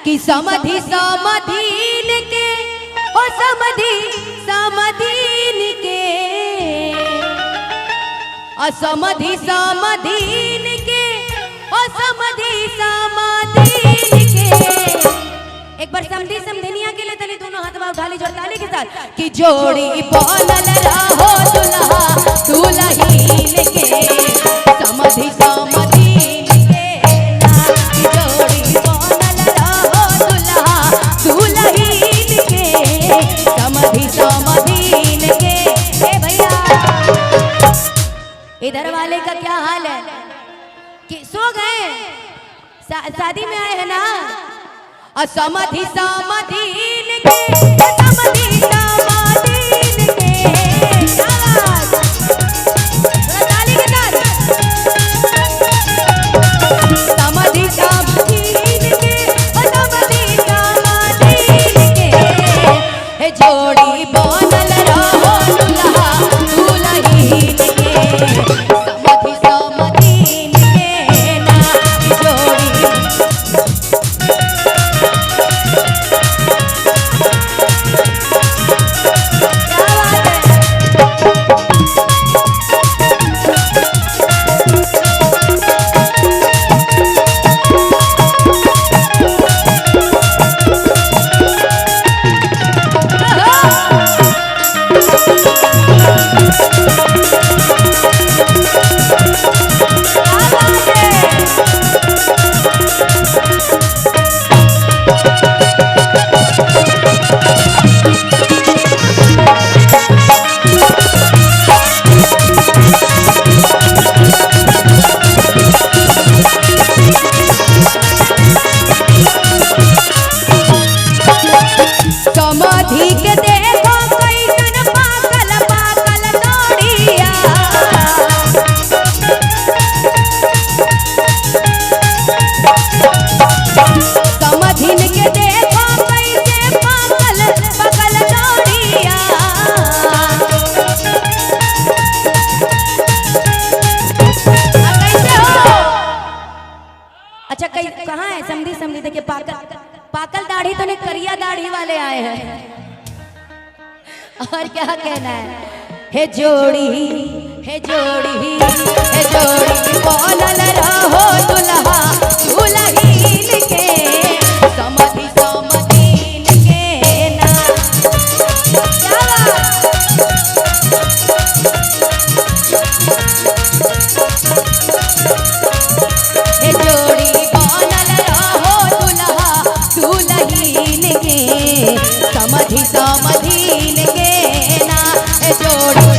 कि समधि समधीन के ओ समधि समधीन के असमधि समधीन के ओ समधि समधीन के। एक बार समधि समधिनिया के लिए तली दोनों हाथ में उठा ली जोड़ताली के साथ कि जोड़ी बोलल रहो दुल्हा दुल्हीन के समधि समधीन के ना कि जोड़ी बोलल रहो दुल्हा दुल्हीन के समधि समधीन के। ए भैया इधर वाले का क्या हाल है कि सो गए? शादी में आए हैं ना? असमधि समधीन के समधि समधीन के ताली के साथ समधि समधीन के समधि समधीन के जोड़ी बनल रहो दुल्हा दुल्हीन के समधि समधीन के ना जोड़ी। समधि के देखो कैसन पाकल पाकल डोरिया समधिन के देखो कैसे पाकल पाकल डोरिया। कैसे हो? अच्छा कहाँ है समधि? समधि देखिए पाकल पाकल दाढ़ी तो नहीं करिया दाढ़ी वाले आए हैं। और क्या कहना है? हे जोड़ी हे जोड़ी हे जोड़ी बोलल रहो दुल्हा दुल्हीन के समधि समधीन के ना। क्या हे जोड़ी बोलल रहो दुल्हा दुल्हीन के समधि समधीन के ना जोड़ी।